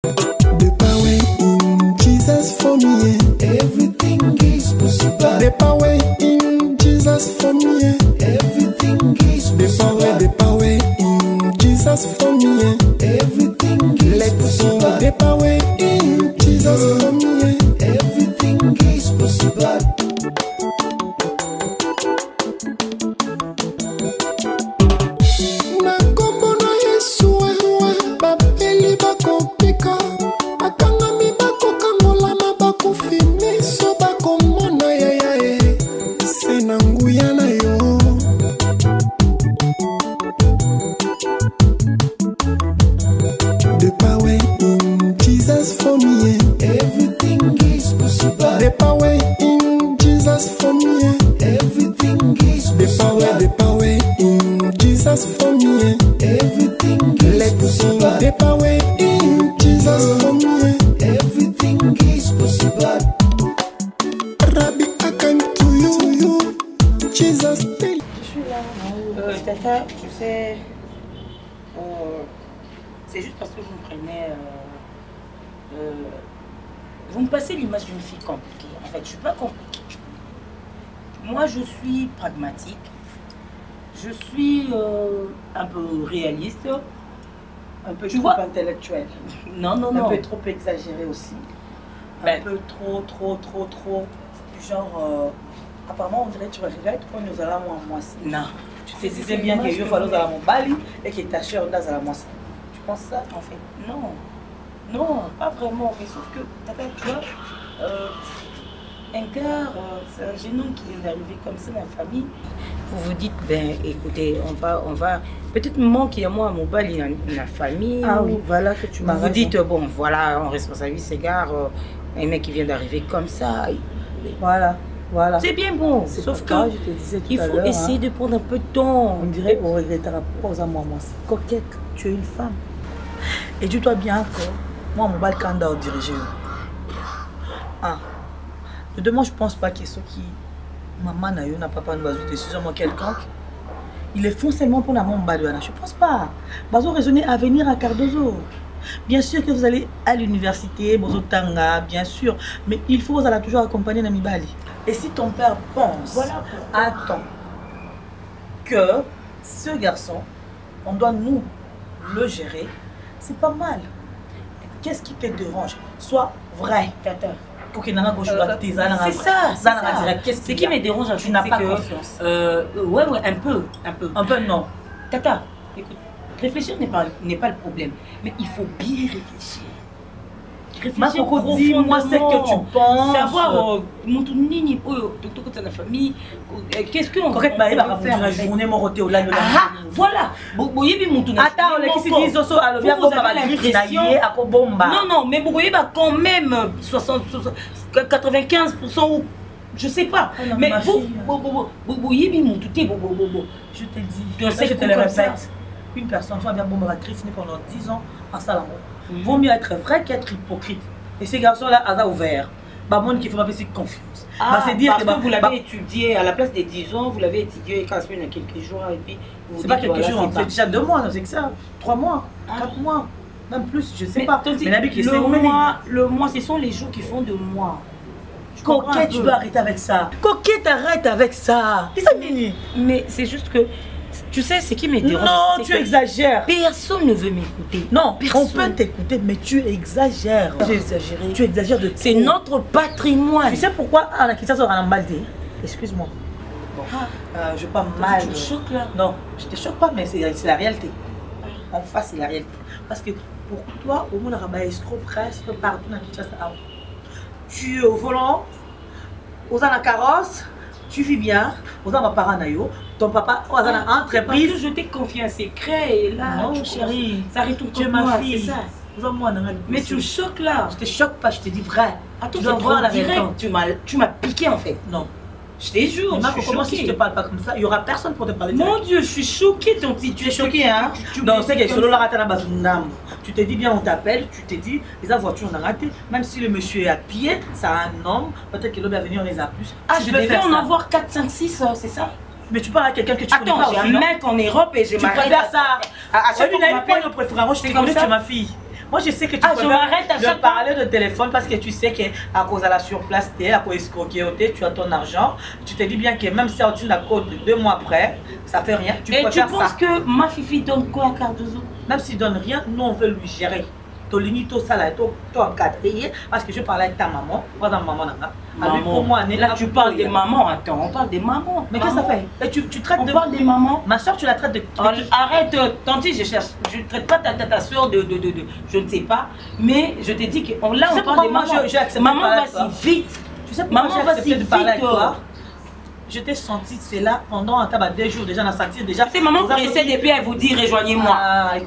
The power in Jesus for me. Everything is possible. The power in Jesus for me. Everything is possible. The power in Jesus for me. Everything is possible. The power in Jesus for me. Everything is possible. The power in Jesus for me. Everything is possible. The power in Jesus for me. Everything is possible. The power in Jesus for me. Everything is possible. The power in Jesus for me. Everything is possible. Rabbi, I come to you, Jesus. Je suis là. Tata, tu sais, c'est juste parce que vous me prenez, vous me passez l'image d'une fille compliquée. En fait, je suis pas compliquée. Moi, je suis pragmatique. Je suis un peu réaliste. Un peu tu trop vois, intellectuel. Non, non, non. Un peu trop exagéré aussi. Ben, un peu trop. Du genre, apparemment, on dirait que tu regrettes quand nous allons à moi. Non. Tu sais bien que je vais aller à mon bali et que ta chère dans la moi. Tu penses ça en fait? Non. Non, pas vraiment. Mais sauf que, tu vois, un gars, c'est un jeune homme qui vient d'arriver comme ça dans la famille. Vous vous dites, ben écoutez, on va peut-être manquer à moi à mon bal, il y a la famille. Ah oui, voilà que tu m'as Vous vous dites, bon, voilà, on responsabilise ces gars, un mec qui vient d'arriver comme ça. Voilà. C'est bien bon, sauf que je te disais tout il faut essayer de prendre un peu de temps. On dirait qu'on regrettera pas aux amours. C'est coquette, tu es une femme. Et dis-toi bien que moi, mon bal candidat au dirigé. Ah. De moi, je pense pas que ceux qui. Maman n'a papa n'a pas de décision, moi quelconque. Il est foncièrement pour la mon bal. Je pense pas. Bazo raisonner à venir à Cardozo. Bien sûr que vous allez à l'université, Bozo Tanga, bien sûr. Mais il faut vous allez toujours accompagner Nami Bali. Et si ton père pense, voilà, attends, que ce garçon, on doit nous le gérer, c'est pas mal. Qu'est-ce qui te dérange? Sois vrai. Tata. C'est ça. Ce qui me dérange, tu n'as pas confiance. Ouais, un peu. Un peu, non. Tata, écoute, réfléchir n'est pas le problème, mais il faut bien réfléchir. Réfléchir dis-moi ce que tu penses. Savoir, mon tournini, dans la famille, qu'est-ce qu'on va faire la journée, mon roté au lendemain. Ah, voilà. Attends, on qui dit Zoso, alors viens pour ma l'impression à Kobomba. Non, mais vous voyez, quand même 95% ou je sais pas. Mais vous, je te dis, je te le répète. Une personne soit bien bombardatrice pendant 10 ans en salon. Vaut mieux être vrai qu'être hypocrite. Et ces garçons-là, à ouvert. Bah, monde qui fait pas confiance. Ah, c'est dire que vous l'avez étudié à la place des 10 ans, vous l'avez étudié quand il y a quelques jours et puis. C'est pas quelques jours, c'est déjà 2 mois, c'est que ça. 3 mois, 4 mois, même plus, je sais pas. Le mois, ce sont les jours qui font 2 mois. Coquette, tu dois arrêter avec ça. Coquette, arrête avec ça. Mais c'est juste que. Tu sais, ce qui me dérange. Non, tu exagères. Personne ne veut m'écouter. Non, personne. On peut t'écouter, mais tu exagères. J'ai exagéré. Tu exagères de tout. C'est notre patrimoine. Tu sais pourquoi Anna Kita sera en Baldé? Excuse-moi. Bon. Je pas mal. Tu te choques là? Non, je te choque pas, mais c'est la réalité. En face, c'est la réalité. Parce que pour toi, au monde arabe, escroc presque partout dans Kinshasa. Tu es au volant, aux la carrosse. Tu vis bien, aux ma parents nayo, ton papa aux entreprise. Parce que je t'ai confié un secret et là, non chérie, ça retourne tu es ma fille, c'est ça. Mais tu me choques là. Je te choque pas, je te dis vrai. Attends, tu dois voir la vérité. Tu m'as piqué en fait. Non. Je te jure, je suis comment si je te parle pas comme ça, il y aura personne pour te parler. Mon Dieu, je suis choquée, tu es choquée, hein? Non, c'est que solo la ratana batunam. Tu te dis bien, on t'appelle, tu te dis, les voitures on a raté. Même si le monsieur est à pied, ça a un homme, peut-être que l'homme est venu, on les a plus. Ah, je devais en avoir 4, 5, 6, c'est ça? Mais tu parles à quelqu'un que tu connais pas. Attends, j'ai un mec en Europe et j'ai ma. Tu préfères ça? À chaque fois, tu as une préférence, je te connais, tu es ma fille. Moi, je sais que tu je m'arrête à chaque parler de téléphone parce que tu sais qu'à cause de la surplace, à cause escroquer, tu as ton argent. Tu te dis bien que même si tu la côte 2 mois après, ça fait rien. Et tu penses que ma fifi donne quoi à Cardozo? Même s'il donne rien, nous, on veut lui gérer. Tolinito ça là, toi encadré parce que je parlais avec ta maman, pas dans maman là tu parles des mamans, attends, on parle des mamans. Mais qu'est-ce que ça fait? Et tu traites on parle des mamans. Ma soeur tu la traites de arrête, tanti, je traite pas ta soeur de je ne sais pas, mais je te dis que là on parle des mamans. Maman va si vite. Tu sais pourquoi j'ai accepté de parler avec toi? Je t'ai senti, c'est là pendant 2 jours déjà, on a senti déjà. C'est maman pressée depuis, elle vous dit rejoignez-moi.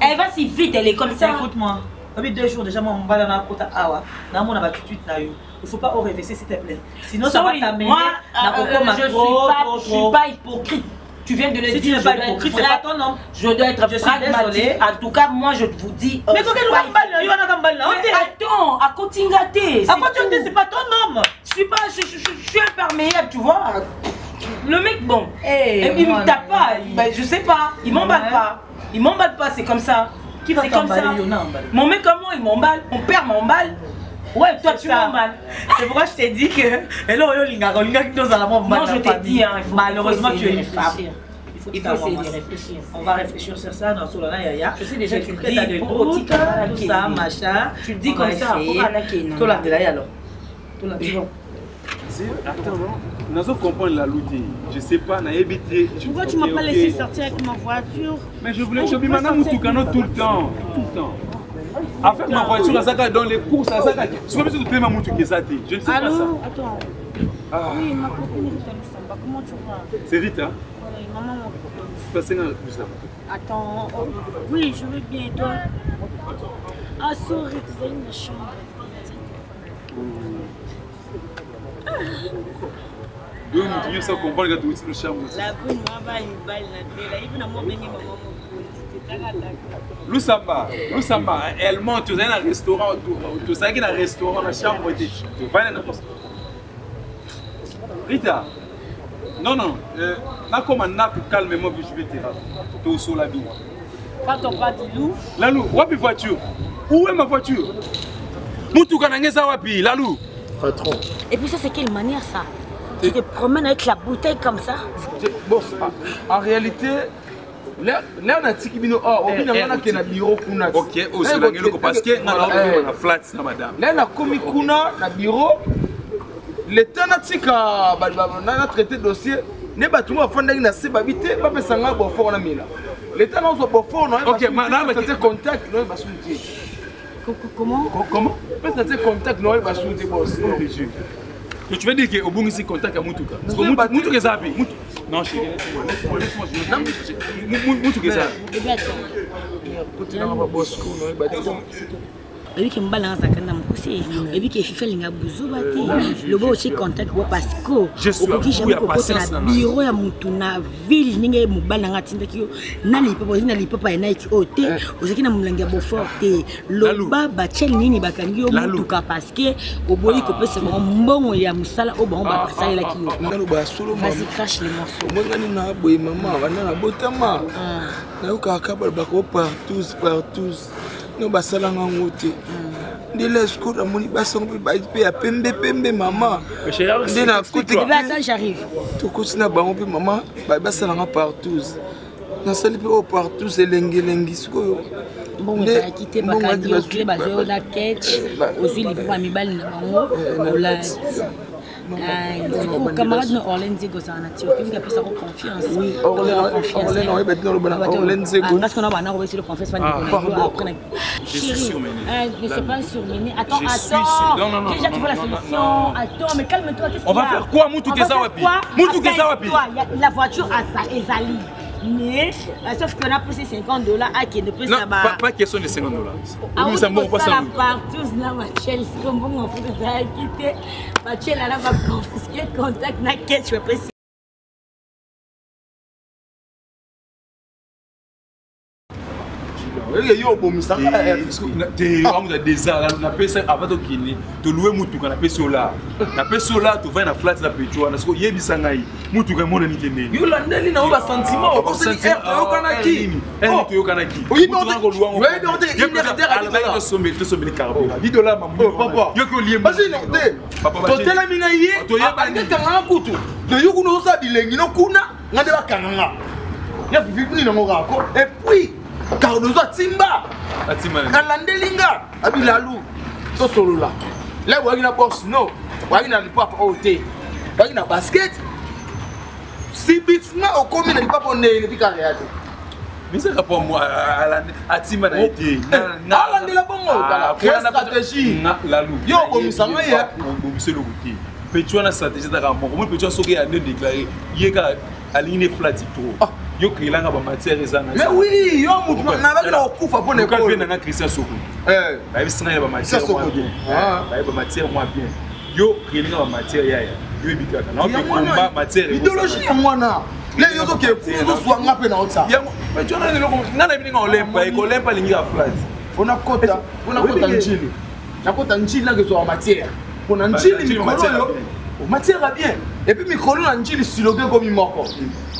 Elle va si vite, elle est comme ça. Écoute-moi. Depuis 2 jours déjà, moi, on va dans la côte à Awa. Dans mon abattu, il ne faut pas rêver, s'il te plaît. Sinon, ça va t'amener. Moi, je ne suis pas hypocrite. Tu viens de le dire. Si tu n'es pas hypocrite, c'est pas ton nom. Je dois être pragmatique. En tout cas, moi, je vous dis. Mais quand elle attends, à Kotingate. À Kotingate, c'est pas ton nom. Je suis imperméable, tu vois. Le mec, bon. Il me tape pas. Je sais pas. Il m'emballe pas. Il m'emballe pas, c'est comme ça. C'est comme ça. Mon mec comme moi, il m'emballe. Mon père m'emballe. Ouais, toi tu m'emballes. C'est pourquoi je t'ai dit que. Non, je t'ai dit, malheureusement, tu es une femme. Il faut essayer de réfléchir. On va réfléchir sur ça dans Solana Yaya. Je sais déjà que tu le dis. T'as de l'autre, tout ça, machin. Tu le dis comme ça. Pour Anaké. Tout la télé alors. Tout la télé. Attends, non, je comprends la loute. Je sais pas, pourquoi tu m'as pas laissé sortir avec ma voiture? Mais je voulais choper maintenant Moutoukano tout le temps. Avec ma voiture, ça dans les courses, ça je peux me payer ma Moutouké ça. Je ne sais pas ça. Attends. Oui, ma copine Rita Samba, comment tu vas? C'est Rita? Oui, maman mon copine. Tu passes plus là. Attends, oui, je vais bien, toi? Ah, sorry, tu as une chambre. Oui, mais tu sais comprendre que tu es le charme. La bonne maman, une balle, il y a une maman. Lusamba, elle monte, tu es dans un restaurant, tu sais qu'il y a un restaurant, dans la chambre, tu vas dans Rita, non, comme un nappe calmement, je vais te rappeler. Tu es au sol la vie. Quand on parle de loup. La loup, où est ma voiture? Où est ma voiture? Moutoukanangeza wapi, la loup. Patron. Et puis ça, c'est quelle manière ça? Tu te promènes avec la bouteille comme ça? Bon, en réalité, là on a tiki bino oh obi na ngana ke na bureau kuna. OK, aussi la ngelo parce que na flat na madame. Là na komi kuna na bureau. Le temps na tika na traité dossier ne batu mo fanda na se babité ba pesanga bo fort na mila. Le temps na zo bo fort no. OK, madame c'est contact no ba sunti. Comment? Parce que c'est contact no ba sunti boss. Tu veux dire que au bout ici contact à Moutouka. Moutouka zabi. Non, chérie, laisse-moi. Moutouka zabi. Et puis que m'balance à quand même poussé. Et puis que fifa linga buzo bati. Le beau aussi contact wa parce que je suis à patience na bureau ya mutu na ville ninge mobala nga tinda kiyo nali papa na ki ote ozaki na mulangi bo forte loba ba chel nini bakangi yo mutuka parce que oboyi ko pesa mbongo ya musala o ba pasala la kiyo ngalo ba solo mama vas-y crache les morceaux moi ngani na boy maman wana na botama na ka kabal ba ko partout no basala ngote ndele scout amoni basongo ba pe ya pembe maman ndena côté attends j'arrive to kosina bango pe maman ba basala nga partout na sali pe au partout elengi siko bon on a quitté bakadi au club bazo la catch aussi les papa mibali na bango la camarade de Orlando Zego, ça en a tiré. Il a pris sa confiance. Oui, Orlando, on est maintenant Orlando Zego. Parce qu'on a reçu le confiance. Je suis surmené. Ne sais pas surmené. Attends. Déjà, tu vois la solution. Attends, mais calme-toi. On va faire quoi, Moutouka Zawapi? Moutouka Zawapi. La voiture a sa Ezali. Mais, sauf qu'on a poussé $50 à qui ne peut pas. Non, pas question de $50. Nous sommes bons, pas ça. Partout, là, ma chelle, c'est comme bon, on peut quitter. Ma chelle, là, va confisquer le contact, n'a qu'elle, je peux pas. yo bomisa te amuza déjà na pesa avant to kini to louer mutuka na pesa là na pesa là to va na flat na pecho na siko yebisa ngai mutuka mona ni temeni yo landeli na ba sentiment o sentiment yo kanaki to yo kanaki mutuka ko luango yo be onte to sombe carbo $10 mamu papa yo ko lié basi no te to tela minga ye to yeba ni kanga kutu to yo kuno sa bilengi no kuna ngade ba kanga ya vivi na ngoko et puis Cardozo Timba Alandelinga Abilalu so solo là là vous avez na box no vous avez na papa OT vous avez na basket si bitna au commune na papa on est pika réalité mais c'est pas moi Atima na été na Alandela bongo la stratégie Lalu yo komisanga ya monsieur le côté Pecho na stratégie da ramon comment Pecho soki a déclaré yeka aligné flat trop yo kilanga ba matière ezana mais oui yo mutu na ba na okufa pour ne ko vient na Christian Soko ba bisina ba matière moi bien ba matière moi bien yo kilanga ba matière ya yo ebikaka na ba matière idéologie ya mwana le yo zo ke kuzo swanga pe na otsa mais tu na loko na na bininga olempa ko lempa lingi ya flat ona kota njili na kota njili na kezo matière pona njili mikolo yo matière bien et puis mikolo na njili siloge comme moko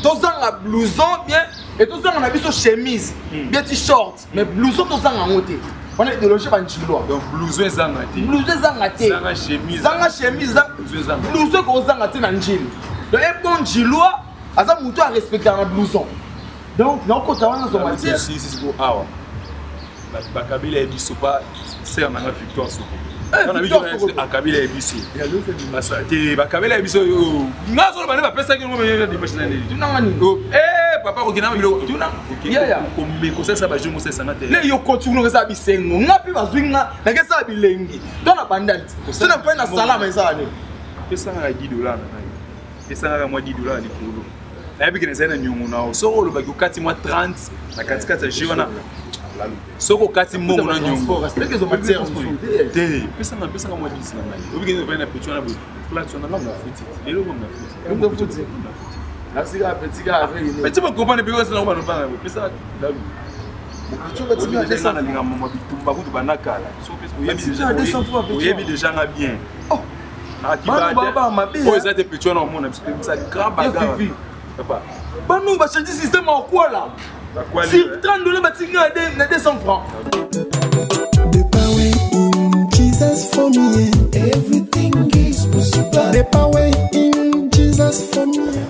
tozanga blouson bien et tozanga na biso chemise bien t-shirt mais blouson tozanga ngote on a idéologie ba njilo donc blouson zanga te zanga chemise blouson ko zanga te na njili donc et bon njilo aza mutu a respecter na blouson donc na kota wana zo matière si ko awa ba kabila e biso pa c'est na victoire Soko on a vu que Kabila est biso. Ba Kabila est biso. Ngazo ba ne ba pesa ki ngombe ya dimanche na ndeli. Tunangani. Papa ko kinama bilo. Tunang. Ko me ko sesa ba jumo sesa na te. Le yo continue sa bisengo. Ngapi ba zwinga na ke sa bilengi. Dona bandalti. Sina mpa na salama ezane. Pesa nga $10 na ngai. Pesa nga moi $10 ni polo. Na yabi kene sana nyongo na. So lo ba ko kati moi 30 na kati kati jiona. Soko kati mongo na nyongo respecte zo matière te pesa moi 10 na ngai obi ke na pecho na bo flat na nga na futi lelo ko na futi la siga petit gars mais tu peux comprendre because na ba no ba pesa lalu tu vas dire descendre na linga mo bitumba kutu banakala so pesa oyebi déjà nga bien baba mabe o ezate pecho na mona ça grand bagarre papa banu ba changer système en quoi là sur $30 batinga na 200 francs. The power in Jesus for me. Everything is possible. The power in Jesus for me.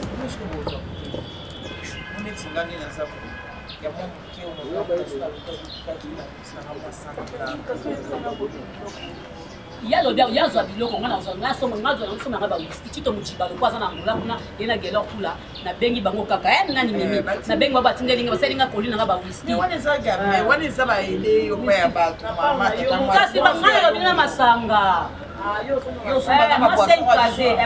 ya lobia ya zwa biloko ngana zwa ngaso ngazwa ngaso na ba whisky tito muchiba lo kwaza na ngula kuna ena gelo kula na bengi bango kaka ya nani mimi na bengi baba tindelinga baselinga kolina ngaba whisky wane za gamme wane za ba ile yo kwa ya bato mama tata kasi ba ngana lobina masanga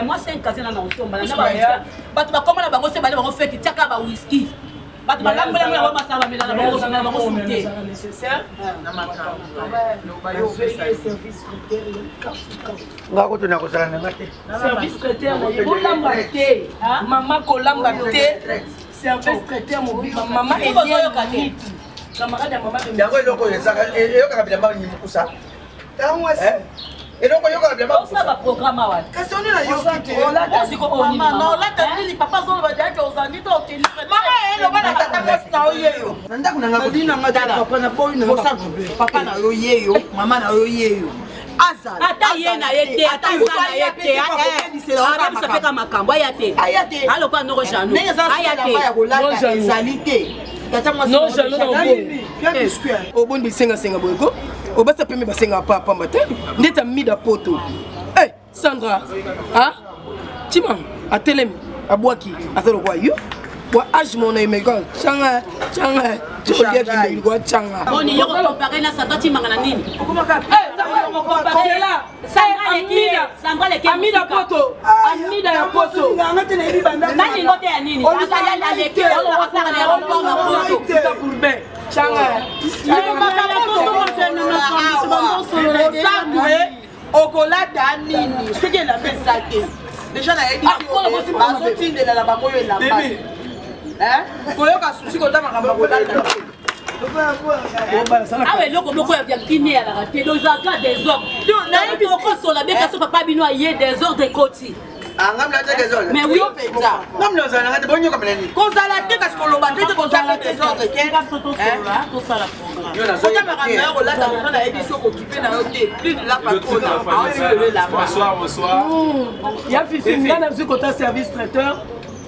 moi 5 casé na osomba na ba bato bakoma na bango se bale bango fete tiaka ba whisky bato balambela mwa masaba mela na bango na bango sunte nécessaire na makamba no ba yo service ngako tuna kozala na ngate service traiteur kolamba te mama kolamba te service traiteur mobile mama ezoyoka camarade ya mama yango eloko ezaka eyokaka bilamba nyimukusa eloko yoka bilamba osaba programme awa kasi oni na yoki te mama olata nini papa zolo badiaki ozandi to otelisa mama eloba na tata mwasi na oyeyo na ndako na ngako dinanga tala papa na boyi na papa na yo yeyo mama na yo yeyo ata ye na ye te ata za na ye te ara biso peka makambo aya te alopa noko jano aya te ezali te tata mwasi no jano na obongo obondi senga boyeko obasa pembe basenga papa mbate ndeta mida poto Sandra Timam atelemi abwaki azalo kwa yo wa age mon emega changa tolia kimbe kwa changa boni yoko comparer na Sandra Timanga na nini okomaka Amida poto Amida ya poto ngate na ibi banda nani ngote ya nini azali na leke olo wasaka na rongo na poto kita kurbe changa okolata nini soki elambesa te déjà nayebi bazotindela na bango oyo elamba koyoka susi kota makambo kolata Ah ouais, loko moko ya kini ya la raté. Dans un cas des ordres. Na yebi oko so la beka so papa bino aye des ordres de côté. Ah, ngam la des ordres. Mais oui, ça. Ngam la za na bonyo comme nani. Kozala te kasi koloba te kozala des ordres ke. Tout ça la programme. Yo na zo. Kota makamera ko la ta na yebi so occupé na yo te. Plus de la patronne. Bonsoir. Ya Fifi, ngana mzu kota service traiteur.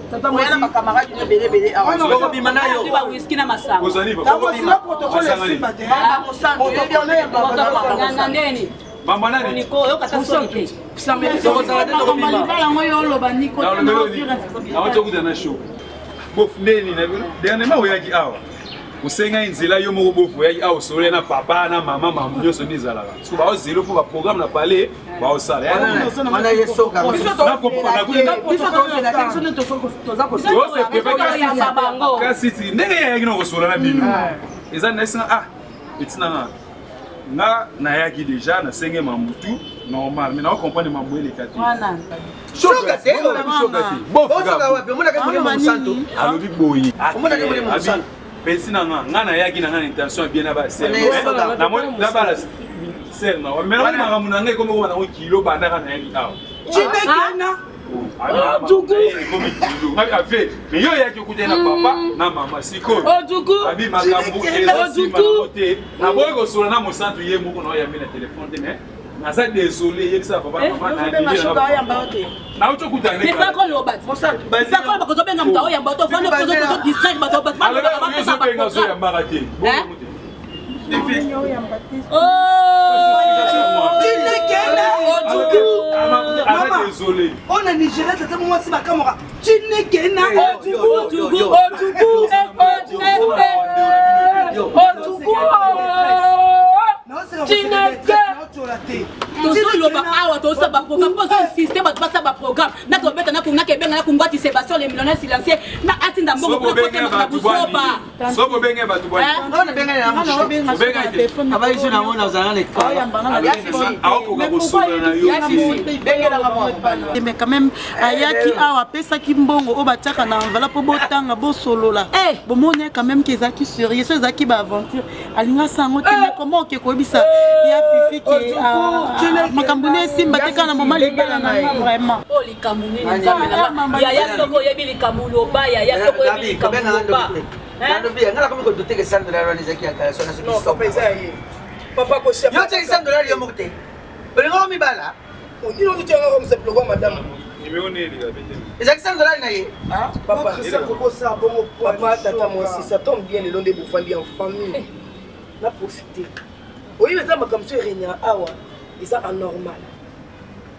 Tata moi na camarade ne bele bele. Ah, Ko bimana yo. Tu vas whisky na masanga. Ozali ba. Tamo si la protocole simba te. ba mosanto Protocole ya baba. Na ndeni. Mama nani? Niko yo kata so te. Samedi so kozala te to bima. Bala ngoyo lo ba Niko. Na melodi. Na wacho kuja na show. Bof ndeni na bilo. Dernièrement oyaki awa. Usenga inzela yo moko bofu oyaki awa sole na papa na mama mamu nyoso nizala. Parce que ba ozelo po ba programme na parler ba osala. Mana yeso ka. Kasi ti ndenge yaki no kosola na bino. Eza nesa ah etina nga na yaki déjà na senge mamutu normal mais na comprendre mambo ele kati. Shoga te. Bof Shoga wapi? Mona ka muri Monsanto. alobi boyi. Mona ka muri Monsanto. Pesi na nga na yaki na nga intention bien na ba ser. Na mo na ba la ser na. Mais na nga muna ngai comme wana kilo banda kana yaki aw. Chibekena. Ojugu. Mais yo yaki okuta na papa na mama siko. Ojugu. Abi makambu Ojugu. Na boy ko sura na Monsanto ye moko na yambi na téléphone te mais naza désolé yeki sa papa mama na ndi. Na ucho kuta ne. C'est ça qu'on le bat. Monsanto. C'est ça qu'on va ko benga mtao ya mbato fano ko distract bato bat. Alors yo zo benga zo ya marate. Désolé. On a Nigeria, c'est moi si ma caméra. Tu n'es qu'un tozoloba awa tosaba programme poso système bato basaba programme na kobeta na kunga kebenga na kungwati Sébastien les millionnaires silencieux na atinda mbongo ko côté na busoba sobo benga bato bwa Ngona benga na benga aba izo na mona za na ka. ako ka bosola na yo mais quand même ayaki awa pesaki mbongo o batiaka na enveloppe botanga bosolola bomone quand même kezaki sérieux so ezaki ba aventure alinga sango te mais comment ke koyebisa ya Fifi ke makambo ne simba te kana mama libala na vraiment oh likambo nini nzambe ya ya soko yebi likambo loba ya soko yebi likambo loba Nando bia ngala komi ko dote ke $100 nizaki akala so na so non papa eza ye papa ko chef yo te $100 yo mokte belingo mi bala ondino ni tanga comme ça pour madame numéro ne li gabete ezaki $100 na ye papa ça ko ça bon papa tata moi si ça tombe bien le long de bofandi en famille na profiter oui mais ça makambo so renya awa eza anormal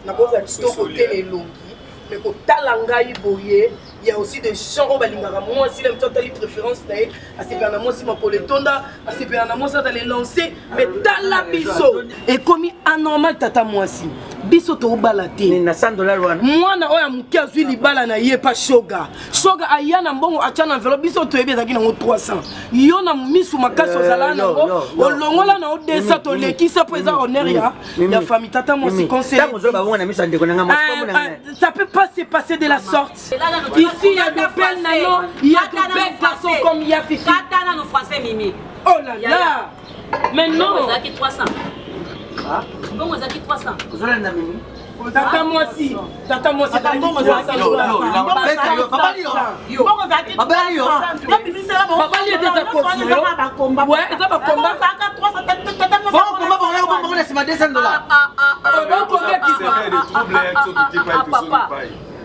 na ko za kitoko tele longi mais ko talanga boye il y a aussi des gens balingara moi si les gens tali préférence taille à ces personnes moi si ma poletonda à ces personnes moi ça d'aller lancer mais dans la biso et comme anormal tata moi si biso to balate na $100 wana mwana oya muki azwi libala na ye pa shoga aya na mbongo atia na enveloppe biso to yebi ezaki nango 300 yo na misu makasi ozala nango olongola na 200 to lekisa po eza honneur ya famille tata moi si conseil ça peut pas se passer de la sorte. Ici, il y a de belles nanos, il y a de belles garçons comme il y a Fifi. Katana no français mimi. Oh là là. Mais non. Bon, zaki 300. Ah? Bon, zaki 300. Zolanda mimi. Tata moi si. Tata moi si. Bon, zaki 300. Bon, zaki 300. Babali yo. Babali était à côté. Ouais, ça va combat. Zaka 300. Bon, comment on laisse ma $200.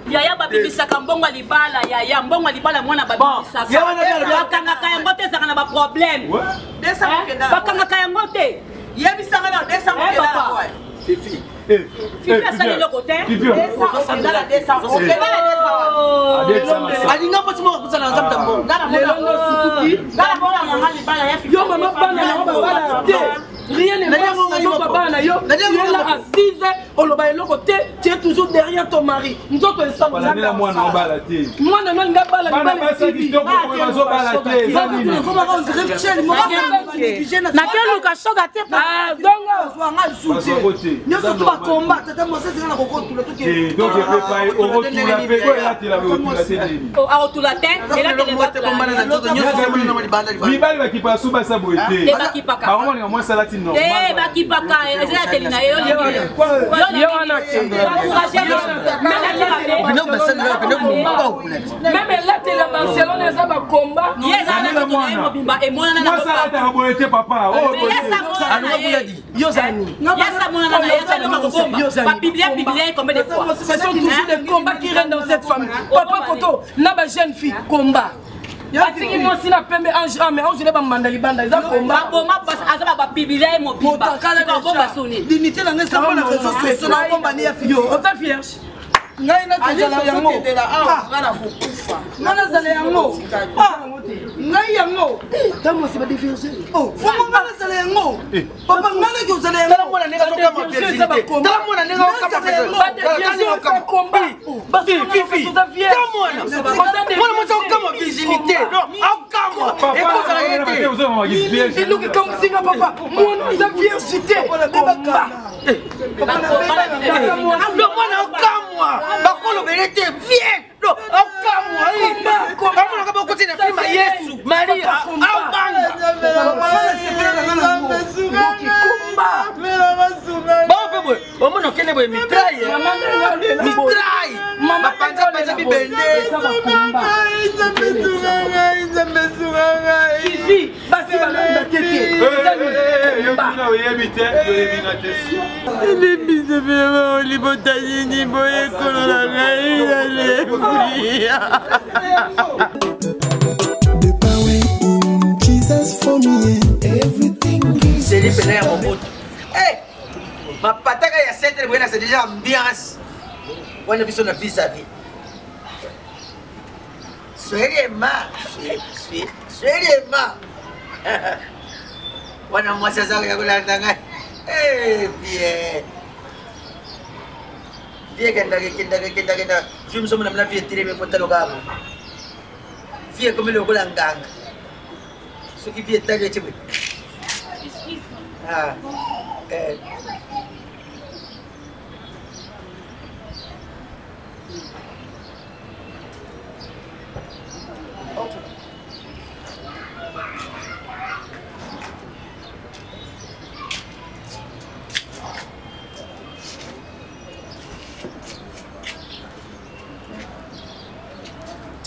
Yaya babibisaka mbongo libala yaya mbongo libala mwana babibisaka bakangaka yango te ezaka na baproblème bakangaka yango te yebisanga na 200 Fifi asali eloko te alinga mposi moko kozala na nzambe yo mama bana na babala te Rien n'est mal sur ton papa. Tu es là assise, on le baille l'autre côté, tu es toujours derrière ton mari. Nous autres, nous sommes là. Moi, non, même là, tu es Barcelone, ça va combat. Ce sont toujours des combats qui règnent dans cette famille. Papa Koto, n'a pas jeune fille, combat. Atiki moi si na pembe ange mais ange le ba mandali banda za combat bomba parce azaba ba biblia mo bimba kala ba bomba soni dignité na ngesa na réseaux sociaux na bomba ni ya fiyo ota fierge ngai na tozala yango ngana kokufa ngana zala yango ngai yango tamo si ba défierge oh ngana zala yango papa ngana ko zala yango mona nenga ko kama virginité tamo na nenga ko kama virginité combat basi fifi tamo na mona mo kama virginité non akama écoute la réalité il nous comme singa papa mona za virginité combat bakolo belete viens no okamwa komba na kaba kuti na film Yesu Maria aubanga ba bebo omona kene boy mitraille mama panja bibende fifi basi balanda tete yo tuna oyebite yo ebina question The power in Jesus for me. Everything is Hey, ma pataka ya centre buena c'est déjà ambiance. On a vu son fils à vie. Sérieusement. On a moi ça ya kulandanga. Eh bien. Dia kenda. Je me sommes la vie tirée mais pour talo gabo. Fie comme le kulandanga. Ce qui vient taguer tu. Ah.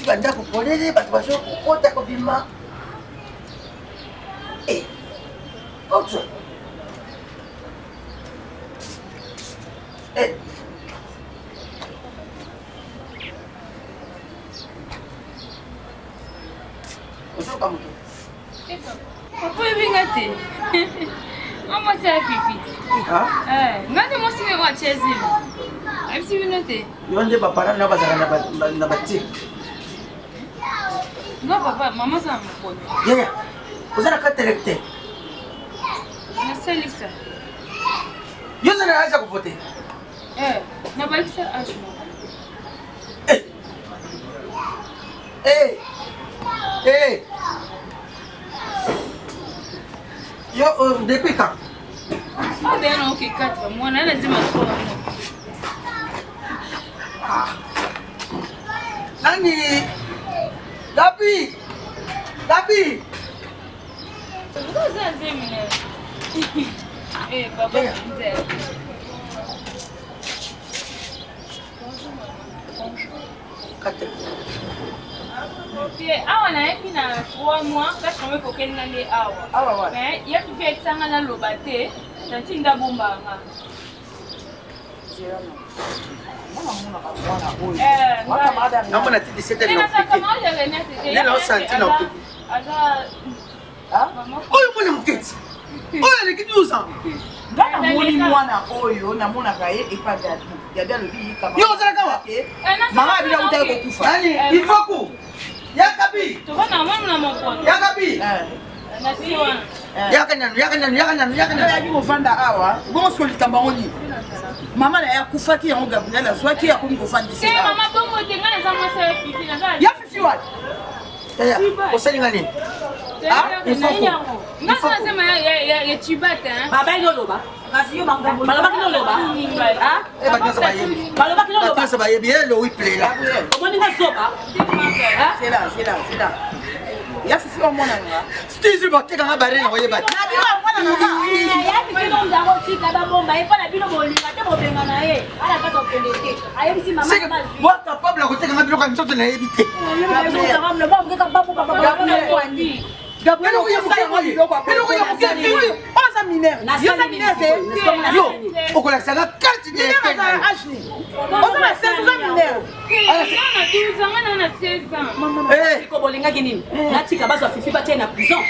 Banda kupolele batu bazo kukota kobima autre Ozoka mutu Papa ebingate Mama sa fifi ngane mo sibe wa chezi Abisi binote Yonde bapara na bazaka na bati Non papa maman ça me pone Yeah Ozana ka directeur Na selisa Yoza na acha kuvote na balisa ashmo Yo depuis quand ben non que 4 mois na lazima kwa Nani Dapi Vous avez papa awa na yebi na 3 mois kasi kome kokeni na nde awa mais ye fifi ekisanga na loba te tanti nda bombanga namona ti 17 oyo mwana moketi oyo aleki 12 ans namoni mwana oyo namonaka ye epada yabi alobi yo ozalaka wa mama abina utaki kokufa ifoku yakabi tobana mwana na mokono yakabi yakanayabi kovanda awa bongo solita bango nini mama na yakufaki yango gabriela zwaki yakomi kovandisa ya fifi wapi osalinga nini bayebi elowi plela ya fifi omonanga stisi batekanga bare na koyeba te capable ya kotekanga biloko ya misoto nayebi te okolakisanga kati bolingaki nini natika bazwa fifi batie na prison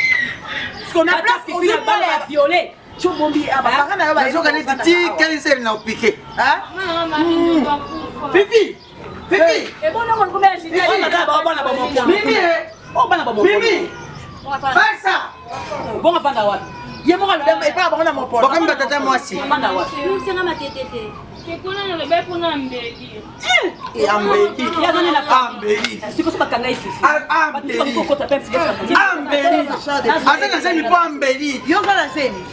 violé nazoka neti ti 15 heures na opike fifi Mimi Basa bonga fanda wapi ye mo ka lebe e pa bonga na mopolo boka mba tata mwasi fanda wapi msanga matetete tekuna na lebe kuna mbeli ambeli yazoni na ambeli siko soka kanga ici ambeli ambeli azana semi po ambeli yo kana semi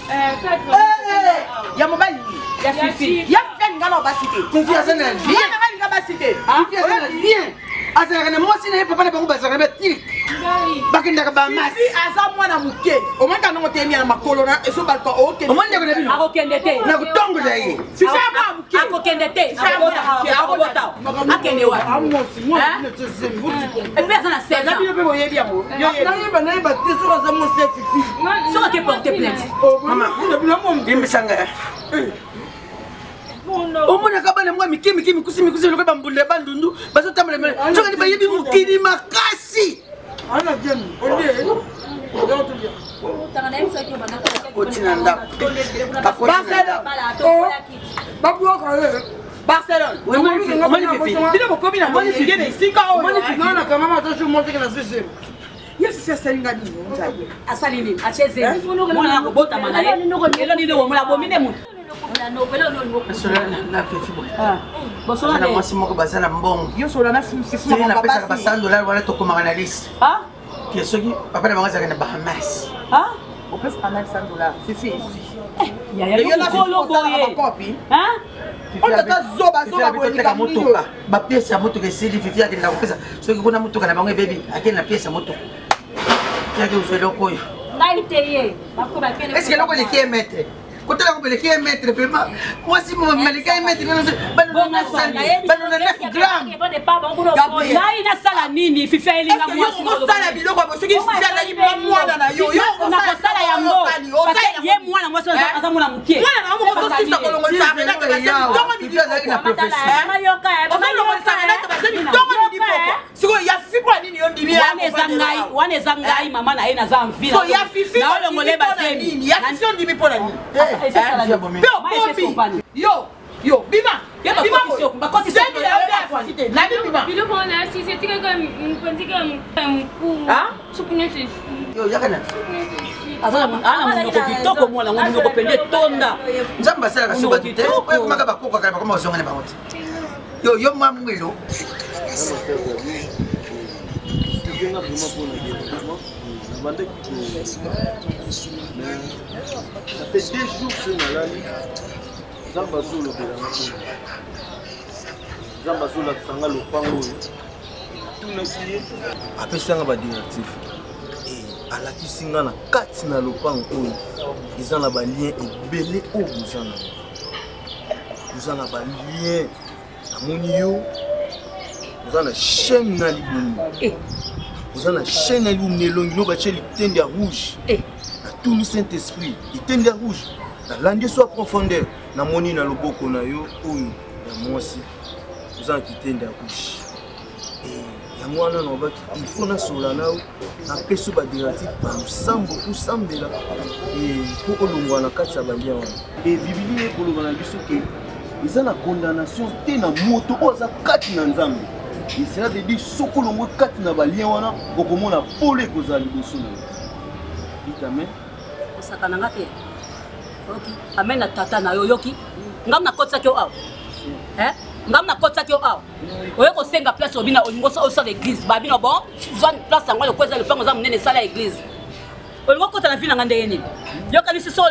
ya mobali ya fifi ya fifi ngalo basite fifi azana bien ngalo basite fifi azana bien azalaka na mwasi na ye papa na bango bazalaka na batiri bakendaka bamasi aza mwana moke omwaka nango temia na makolo na esobalka okende omwandeko na bino akokende te na kotongola ye akokende te akobota akende wapi epe aza na 16 ans bino mpe boyebi yango nayeba te soki aza mwasi ya fifi soki ake porte plainte imbisanga omonaka bana mwa mike mikusi lokola bambunda ya bandundu bazotambola sokani bayebi mokili makasi kotina ndako Barcelone. Bino bokomi na moni fifi na esika oyo. Nana kama mata shu monte na sisi. Yesu sasa salinga nini nzaye. Asali nini? Acheze. Mwana kobota manaye. Elo nini wo mula bomine mutu. Na fifi boy. Bosola na mwasi moko basala mbongo. Yo sola na fifi moko na pesa ba $100 wala tokoma na liste. Kesoki papa na bangaza na Bahamas. O pesa kana $100 fifi. Ya na kolo boye. On tata zoba boyeka motoka. Ba pièce ya motoka esili fifi akenda kopesa. Soki kuna motoka na bango baby akenda na pièce ya motoka. Kiaki uzelo koyo. Ndaiteye. Bakoba kene. Est-ce que loko likie maître? Kotala ko likie maître vraiment. Moi si mo malika maître banana 9 grammes. Nai na sala nini fifi elinga mwasi mo sala biloko bosoki fifi ala yimba mwana na yo. Yo na kosala yango. Ye mwana mwasi aza mwana mukie. Mwana na mo kosisa kolongo sa na ka basi tongo ni fifi ala na professeur. Mayoka ya kolongo sa na ka basi tongo ni popo. Siko ya fifi kwa nini yo ndimi ya. Wane zangai mama na ye na za mvila. So ya fifi na ole ngoleba zemi. Ya fifi ndimi pona nini? Yo, bima! Bakoti soko na bima. Bilo kona si c'est comme mpandika mkuu. Sukune sisi. Yo, yakana. Azana ana munoko kitoko mwana munoko pende tonda. Nzamba sala ka soba te. Ko kumaka bakoko kala bakoma zonga ne baoti. Yo mamwelo. Ça fait 2 jours que je suis là. Zamba Zolo de la Matou. Zamba Zolo de Sanga Lopango. Tout le monde. Après ça, on va dire actif. Et à la Kissinga, na Katina Lopango. Ils ont un lien et belé au Bouzana. Vous en avez un lien à Monio. Vous en avez chaîne à l'Iboni. Vous en avez chaîne à l'Iboni. Nous avons le tende rouge. Tout le Saint-Esprit, il tende rouge. La langue soit profondeur. Na moni na loboko na yo oyo ya mwasi. Vous en qui tende rouge. Et ya mwana na ba il faut na sola na na peso ba directif ba sambo ku sambela. Et pour olongwa na kati ya bandia wana. Et Bible ko longwa na biso ke ils ont la condamnation te na moto oza kati na nzambe. Et cela veut dire soko longwa kati na ba lien wana okomona pole kozali liboso na. Amen. Osakana ngate. Ok. Amen na tata na yoyoki. Ngam na kotsa kyo aw. Ngam na kotsa kyo aw. Oye ko senga place obina olingo so l'église. Babino bon, zone place ngwa le kweza le pango za munene sala église. Olingo kota na fina ngande yeni. Yo kanisi so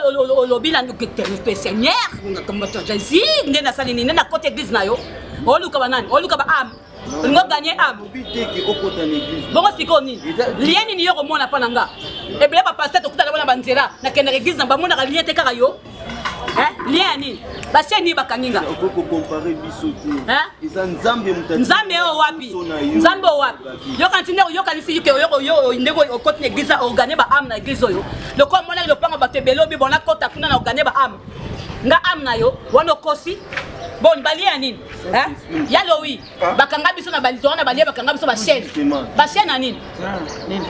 lobila ngeke seigneur ngamba to Jésus ngena sala ni na kote église na yo. Oluka banani? Oluka ba am. Olingo gagner am. Bongo siko ni. Lieni ni yo ko mona pananga. Ebele ba pasteur to kuta na bana banzela na kenda église na bamona ka liete kaka yo. Lieni. Ba cheni bakaninga. Oko comparer bisoté. Isa nzambe mutati. Nzambe o wapi? Nzambe o wapi? Yo kanti yo kanisi yo ndeko o kote église o gagner ba am na église yo. Le ko mona le pango ba tebelo bi bona kota kuna na o gagner ba am. Nga am na yo wono kosi. Bon balia nini? Yalo oui. Bakanga biso na bali tona balia bakanga biso ba chaîne. Ba chaîne na nini? Nini?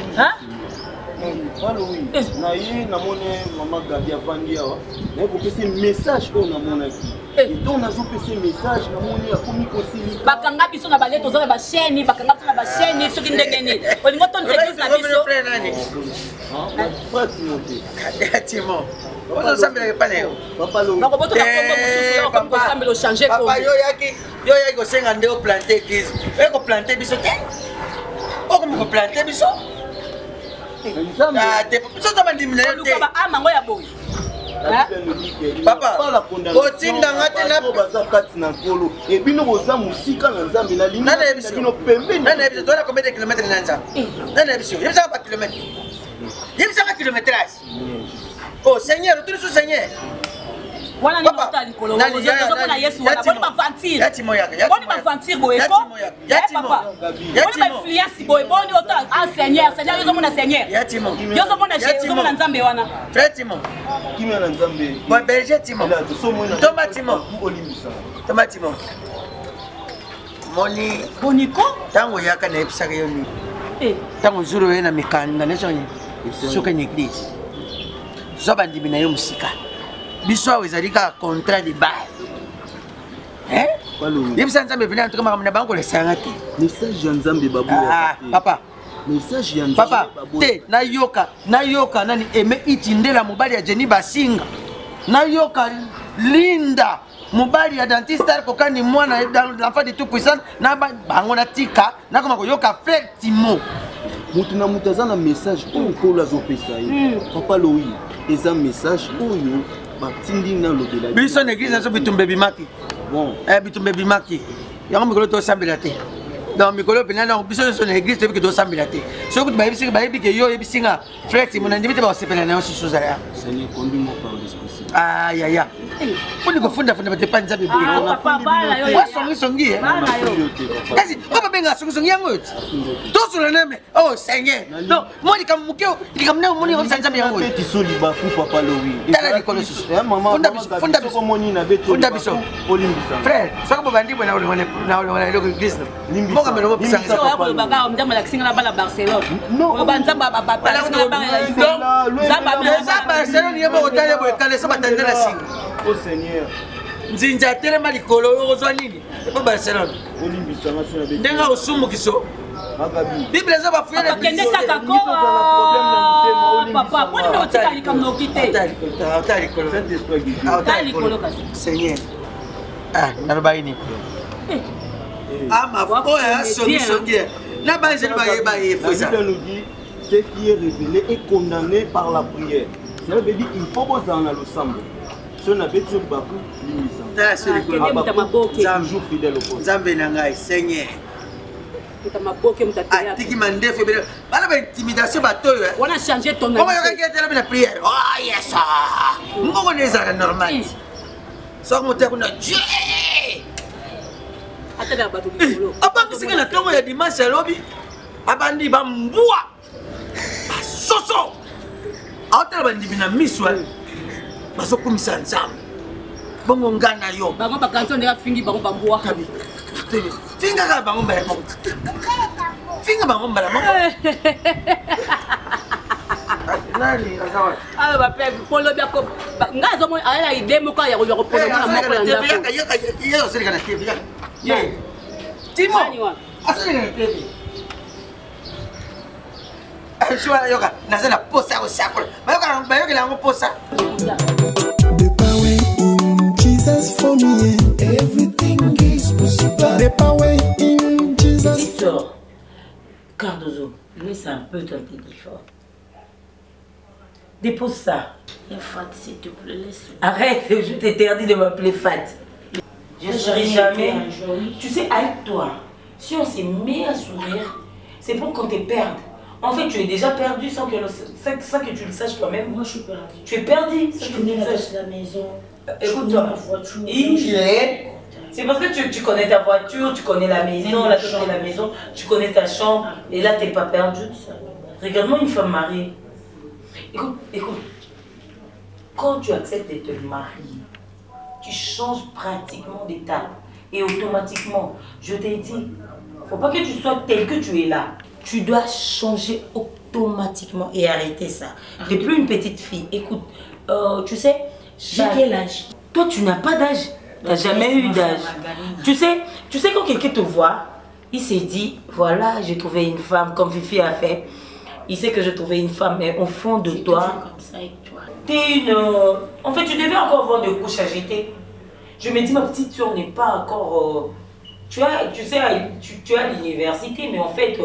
Palo oui. Na ye na mone mama Gabi avandi awa. Na ko pese message ko na mona ki. Et donc na zo pese message na mone ya komi kosili. Bakanga biso na balia tozana ba chaîne, bakanga biso na ba chaîne soki ndenge nini. Olingo ton église na biso. Fatimote. Timo. Ozo sambela pa leo. Papa lo. Na ko boto na kombo mususu yo ko sambela changer ko. Papa yo yaki ko senga ndeo planter église. E ko planter biso te. O ko planter biso. Ah, te biso ta bandimina te. Luka ba amango ya boy. Papa, otinga ngate na baza kati na nkolo. E bino boza musika na Nzambe na lina. Bino pembe. Nana biso tona combien de kilomètres na Nzambe? Nana biso. Yebisa ba kilomètres. Yebisa ba kilométrage. Oh Seigneur, tu es Seigneur. Wana ni mota likolo. Ozo kona Yesu wana. Boni ba vantir. Yati moya. Boni ba vantir boye ko. Yati papa. Boni ba influence boye. Boni ota ah Seigneur, Seigneur yozo mona Seigneur. Yati mo. Yozo mona Jésus, yozo mona Nzambe wana. Frère Timo. Kimia na Nzambe. Bon berger Timo. Thomas Timo. Thomas Timo. Moni boniko tango yaka na episaka yo ni. Tango zuru ye na mikanda ne sonye. Soka ni église. Zoba ndimina yo musika. Biso ezali ka contrat de bail. Yebisa Nzambe bina ntuka makamna bango le sangati. Message ya Nzambe babu ya papa. Message ya Nzambe papa te nayoka nani eme itindela mobali ya Jenny Basinga. Nayoka Linda mobali ya dentiste ko kani mwana l'enfant de tout puissant na bango na tika na koma ko yoka Frère Timo. Mutu na mutaza na message oyo kola zo pesa ye. Papa Louis, eza message oyo batindi na lobela. Biso na église so bitumbe bimaki. Bon, bitumbe bimaki. Yango mikolo to sambela te. Dans mikolo pena na biso so na église to sambela te. So kuti bayebisi ke yo yebisinga Frère Timo na ndimite ba sepela na yo susuza ya. Seigneur conduis-moi par l'esprit. Ya ya. Poni ko funda bate panza be biko. Papa bala yo. Wasongi kasi papa benga songi yango yote. Tosula neme. Oh Seigneur. Non, moi likamukeo likamna moni ko sanza yango. Petit soli ba ku Papa Louis. Tala likolo susu. Funda biso moni na beto. Funda biso. Olimbisa. Frère, soko bandi bona na lo église. Bonga melo pisa. So ya ko baka ndamba la kisinga la bala Barcelone. O banza ba kisinga la bala Nzamba Barcelone yebo otale bo kale so batandela singa. Oh Seigneur. Nzinja telema likolo ozwa nini? Po Barcelone. Olimbisa masuna beto. Ndenga osumu kiso. Magabi. Bible za ba fuyele kende kaka ko. Papa, poni no tika likamno kite. Atali kolo. Saint-Esprit Dieu. Atali kolo kasi. Seigneur. Naruba ini. Ma foi ya songi. Na banze ba ye fosa. La Bible nous dit ce qui est révélé est condamné par la prière. Ça veut dire il faut que ça en le semble. Si on a besoin de beaucoup, toujours fidèle au poste. Nzambe na ngai Seigneur. Mutamaboke mutatea. Tiki mandefe bela. Bala ba intimidation batoyo. On a changé ton nom. Comment yoka ngete la prière? Oh yes. Mbongo neza normal. So mote kuna Dieu. Atala bato bikolo. Abangi singa na tongo ya dimanche lobi. Abandi ba mbua. Soso. Atala bandi bina miswa. Baso kumisa Nzambe. Bongo ngana yo. Bango bakanto ndeka fingi bango bambua. Kabi. Finga ka bango mbala mo. Finga bango mbala mo. Nani azawa. Ah ba pe polo bia ko. Ngazo mo ala ide mo ka ya ko polo mo na mo na ndako. Yo seri kana TV. Ye. Timo. Asali kana TV. Je yoka naza na posa au sakola. Bayoka na ngo posa. The power in Jesus for me. Everything is possible. The power in Jesus. Victor, Cardozo, laisse un peu ton téléphone. Dépose ça. Fat, s'il te plaît, laisse. Arrête, je t'interdis de m'appeler Fat. Je ne serai jamais. Tu sais, avec toi, si on s'est mis à sourire, c'est pour qu'on te perde. En fait, tu es déjà perdu sans que tu le saches toi-même. Moi, je suis perdu. Tu es perdu. Je connais la maison. Écoute-toi. C'est parce que tu connais ta voiture, tu connais la maison, la chambre de la maison, tu connais ta chambre, et là, tu n'es pas perdu. Regarde-moi une femme mariée. Écoute. Quand tu acceptes de te marier, tu changes pratiquement d'état. Et automatiquement, je t'ai dit, il ne faut pas que tu sois tel que tu es là. Tu dois changer automatiquement et arrêter ça. Tu n'es plus une petite fille. Écoute, tu sais, j'ai quel âge? Toi, tu n'as pas d'âge. Tu n'as jamais eu d'âge. Tu sais quand quelqu'un te voit, il s'est dit, voilà, j'ai trouvé une femme comme Fifi a fait. Il sait que j'ai trouvé une femme, mais au fond de toi, t'es une... En fait, tu devais encore avoir des couches à jeter. Je me dis, ma petite soeur n'est pas encore... Tu sais, tu es à l'université, mais en fait,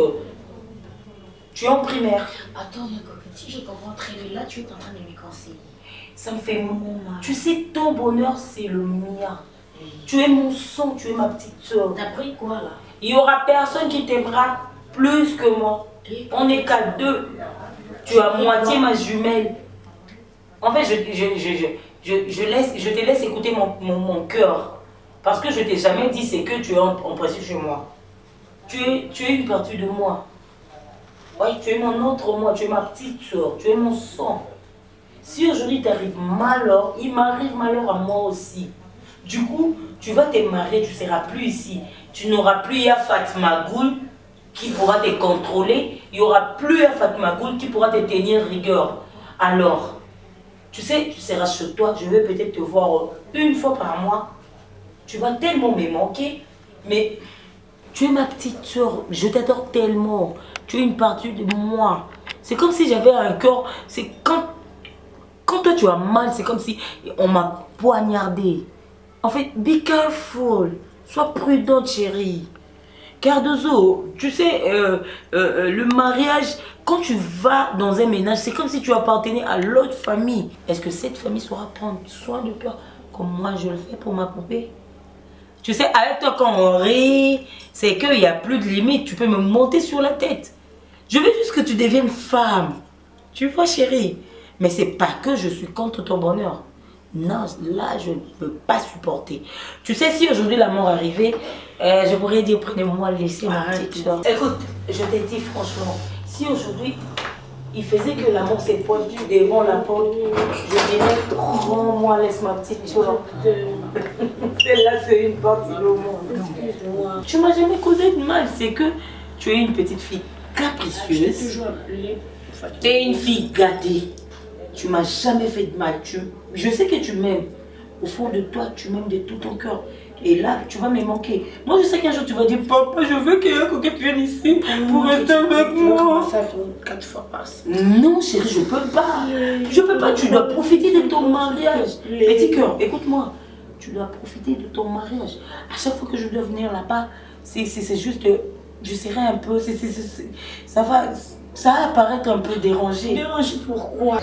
tu es en primaire. Attends, si je comprends très bien, là, tu es en train de me conseiller. Ça me fait mal. Tu sais, ton bonheur, c'est le mien. Tu es mon sang, tu es ma petite soeur. T'as pris quoi, là? Il n'y aura personne qui t'aimera plus que moi. On n'est qu'à deux. Tu es à moitié ma jumelle. En fait, je te laisse écouter mon cœur. Parce que je t'ai jamais dit c'est que tu es en principe chez moi. Tu es une partie de moi. Oui, tu es mon autre moi, tu es ma petite soeur, tu es mon sang. Si aujourd'hui t'arrive malheur, il m'arrive malheur à moi aussi. Du coup, tu vas te marier, tu ne seras plus ici. Tu n'auras plus Yafat Magoul qui pourra te contrôler. Il n'y aura plus Yafat Magoul qui pourra te tenir rigueur. Alors, tu sais, tu seras chez toi, je vais peut-être te voir une fois par mois. Tu vas tellement me manquer, mais tu es ma petite soeur, je t'adore tellement. Tu es une partie de moi. C'est comme si j'avais un cœur, c'est quand toi tu as mal, c'est comme si on m'a poignardé. En fait, be careful, sois prudente chérie. Cardozo, tu sais, le mariage, quand tu vas dans un ménage, c'est comme si tu appartenais à l'autre famille. Est-ce que cette famille saura prendre soin de toi comme moi je le fais pour ma poupée? Tu sais, avec toi quand on rit, c'est qu'il n'y a plus de limite. Tu peux me monter sur la tête. Je veux juste que tu deviennes femme. Tu vois chérie? Mais c'est pas que je suis contre ton bonheur. Non, là, je ne peux pas supporter. Tu sais, si aujourd'hui la mort arrivait, je pourrais dire, prenez-moi, laissez ma petite soeur. Écoute, je te dis franchement, si aujourd'hui, il faisait que la mort s'est pointue devant la porte, je dirais, prends-moi, laisse ma petite soeur. Celle-là, c'est une partie de monde. Tu m'as jamais causé de mal, c'est que tu es une petite fille capricieuse. Tu es une fille gâtée. Tu m'as jamais fait de mal. Je sais que tu m'aimes. Au fond de toi, tu m'aimes de tout ton cœur. Et là, tu vas me manquer. Moi, je sais qu'un jour, tu vas dire, papa, je veux qu'il y ait quelqu'un qui vienne ici pour rester avec moi. Ça fait 4 fois par semaine. Non, chérie, je peux pas. Je peux pas. Tu dois profiter de ton mariage. Petit cœur, écoute-moi. Tu dois profiter de ton mariage. À chaque fois que je dois venir là-bas, c'est juste... Je serai un peu... Ça va apparaître un peu dérangé. Dérangé pourquoi?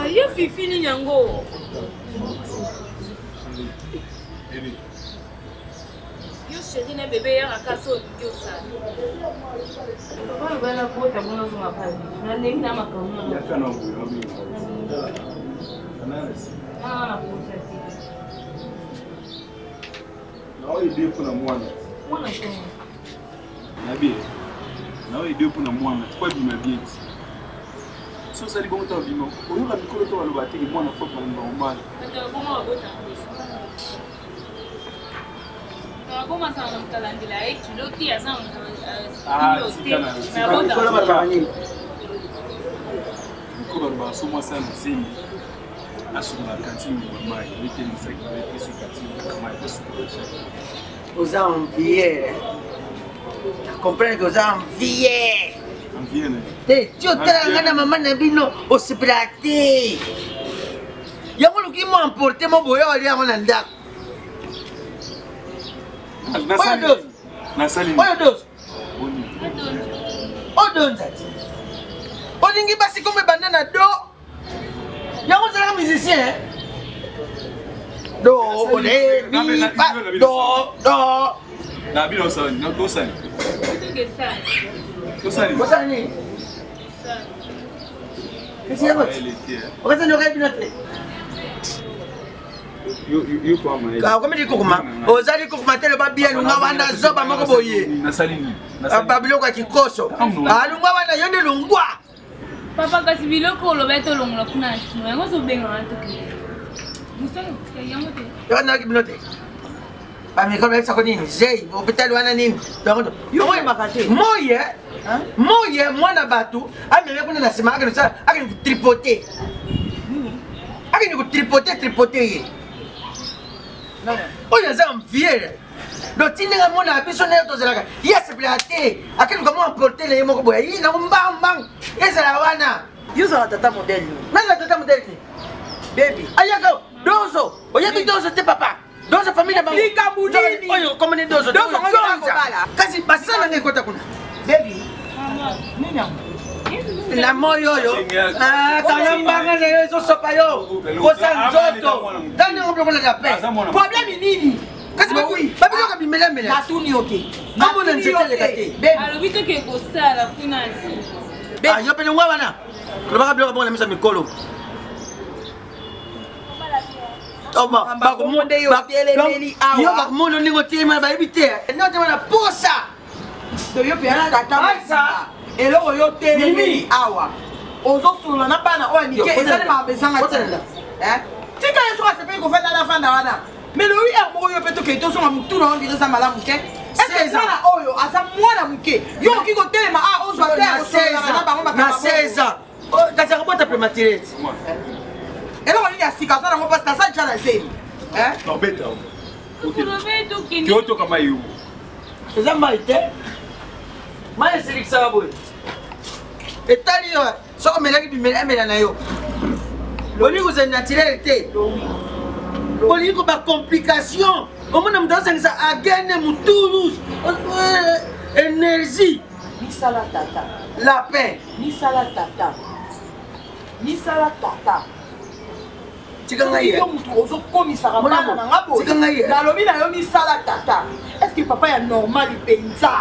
Yo Fifi ni yango. Yo chérie na bébé ya kaso yo sa. Papa ba na kota bona zuma pale. Na nemi na makamu. Ya kana nguyo. Ah, nawe idée kuna mwana. Mwana kwa. Nabii. Nawe idée kuna mwana. Kwa bima bieti. So ça dit bon temps bimo. On a micro to le bater moi na faut pas normal. Comment ça on t'a landé là et tu l'autre à ça ah c'est quand même. Micro ba so moi ça c'est asuma cantine moi il était une sac avec ce cantine moi il est aux envieux. Comprends que aux envieux. Tu as maman Nabino au seplaté. Yango qui m'a emporté mon boyo ali à mon anda. Nasali. Olingi basi comme banana do. Yango c'est un musicien. Do, do. Na bino ça, na to ça. Qu'est-ce qu'il y a? On va s'en occuper de You quoi mais comme dit kokuma ozali kokuma tele ba bien lunga wanda zoba moko boye nasalini babilo kwa kikoso alunga wanda yonde lungwa papa kasi biloko lo beto longola kuna sima yango so benga anto musalo yango te yona kibinote ba mi kono eksa ko nini jei hospital wana nini donc yoye makate moye mwana batu ameme kuna na sima akeno sa akeno tripoter akeno tripoter oyo aza mviere lotindenga mona biso naye tozalaka ye seplate akeluka mo emportele ye moko boya yi nango mbambang ezala wana yozala tata modele nazala tata modele ni bebi ayaka dozo oyebi dozo te papa dozo famille na bango likabudini oyo komone dozo kasi basala ngai kota kuna bebi nini yango la moyo yo kala mbanga na yo ezosopa yo kosa nzoto tani yango mpe kolaka pe problème nini kasi babiloka bimelemele natuni oke amona nzete leka te alobi toke kosala kuna nsi yo pene ngwa wana kolobaka biloka bongo na misa mikolo yo bakomona ndenge otelema bayebi te notemana posa yo pe tata eloko yo telemi awa ozosolola na bana oyo mike ezalema bezanga tika yeso asepeli kofanda na fanda wana mais le wi moko yo mpe tokei tosonga mutuna ondire eza malamu te ese mwana oyo aza mwana moke yo oki kotelema ozwa te akosololaka na bango na 16 ans kasi akobota prématurete eloko nini ya sika aza nango mpasi nasali tya na zemi nobeta kiotoka mai yo eza mai te mai eselikisaka boye etali yo soko omelaki bimela na yo olingi kozali naturele te olingi koba complication omona moto azangisa agene mutulu énergie misala tata lapin misala tata tika ngai ye moto ozokomisaka bana na nga boye tika ngai ye nalobi na yo misala tata est ce que papa ya normal mpenza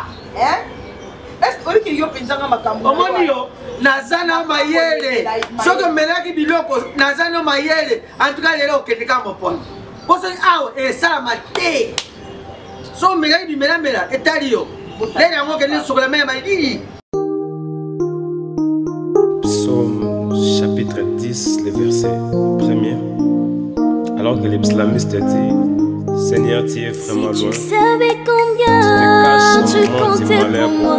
oyoki yo mpenzanga makambo omoni yo naza na mayele soki omelaki biloko naza na mayele antuka lelo okendeka mopona posoki awa esalama te so omelaki bimelamela etali yo lelo yango okende sokola mai ya malili. Psaume chapitre 10, le verset 1er. Alors que les psalmistes disent, Seigneur, tu es vraiment loin. Tu savais combien tu comptais pour moi.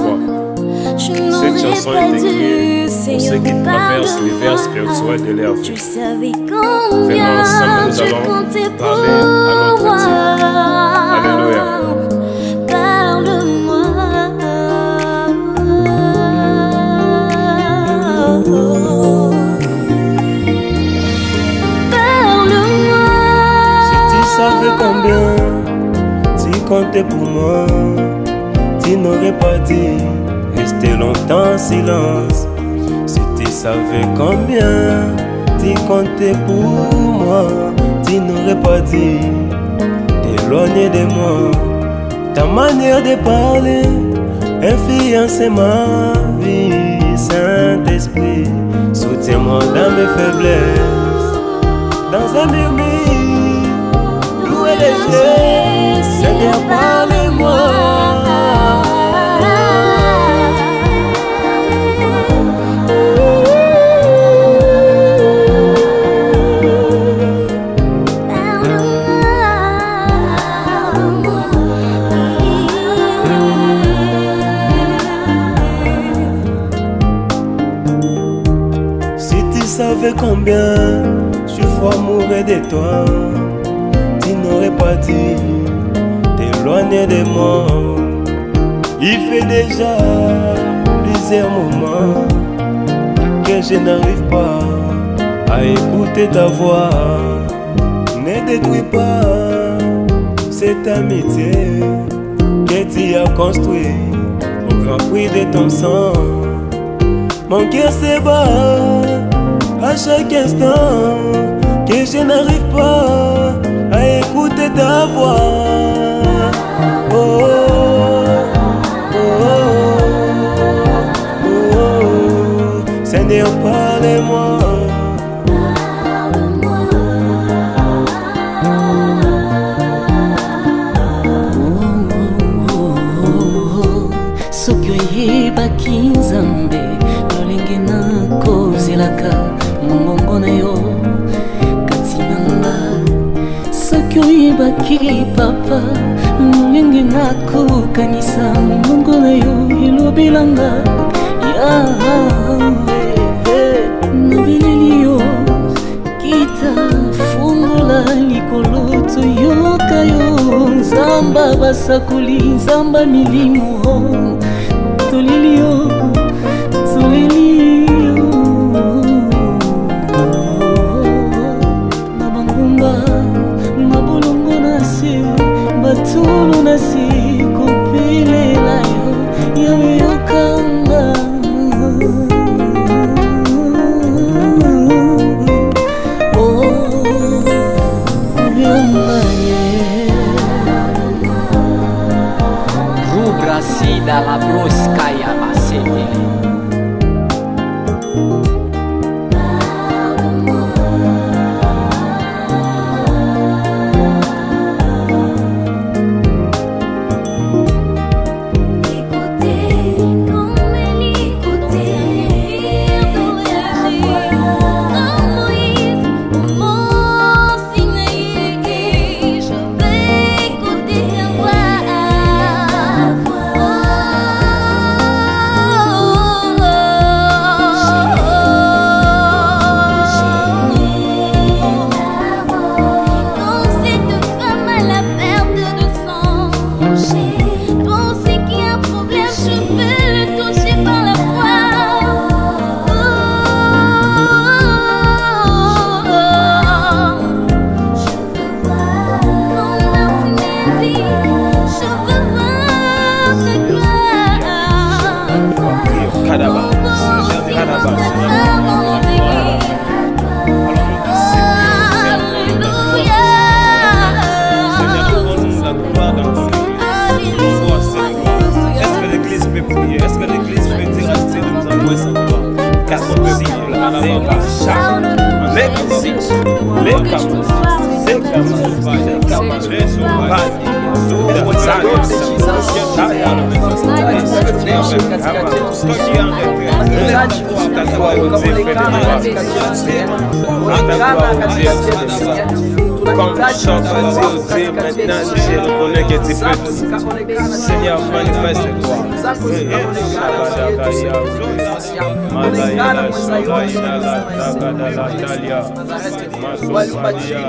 Cette chanson est écrite pour ceux qui traversent l'hiver spirituel de leur vie. Tu savais combien tu comptais pour moi. Alléluia. Parle-moi. Parle-moi. Si tu savais combien tu comptais pour moi, tu n'aurais pas dit rester longtemps en silence. Si tu savais combien tu comptais pour moi, tu n'aurais pas dit t'éloigner de moi. Ta manière de parler influence ma vie. Saint-Esprit, soutiens-moi dans mes faiblesses. Dans un murmure, d'où est léger, Seigneur, parle-moi. savais combien je suis fou amoureux de toi. Tu n'aurais pas dû t'éloigner de moi. Il fait déjà plusieurs moments que je n'arrive pas à écouter ta voix. Ne détruis pas cette amitié que tu as construite au grand prix de ton sang. Mon cœur se bat à chaque instant que je n'arrive pas à écouter ta voix. Oh, oh, oh, oh, oh. Seigneur, parle-moi. Soki oyebaki Nzambe lolenge na kozelaka mongongo na yo kati na nga. Soki oyebaki Papa lolenge na kokanisa mongongo na yo elobelanga Yawe. Na bileli yo kita fungola likolo toyoka yo. Nzamba basakoli nzamba milimo tolili yo tolili yo. Na bangumba mabolongo na se batulu na se kopelela yo Yawe yokanga. Rubrasida la broskaya basete. Comme chante Dieu, maintenant je reconnais que tu peux tout. Seigneur, manifeste-toi. Masopadia.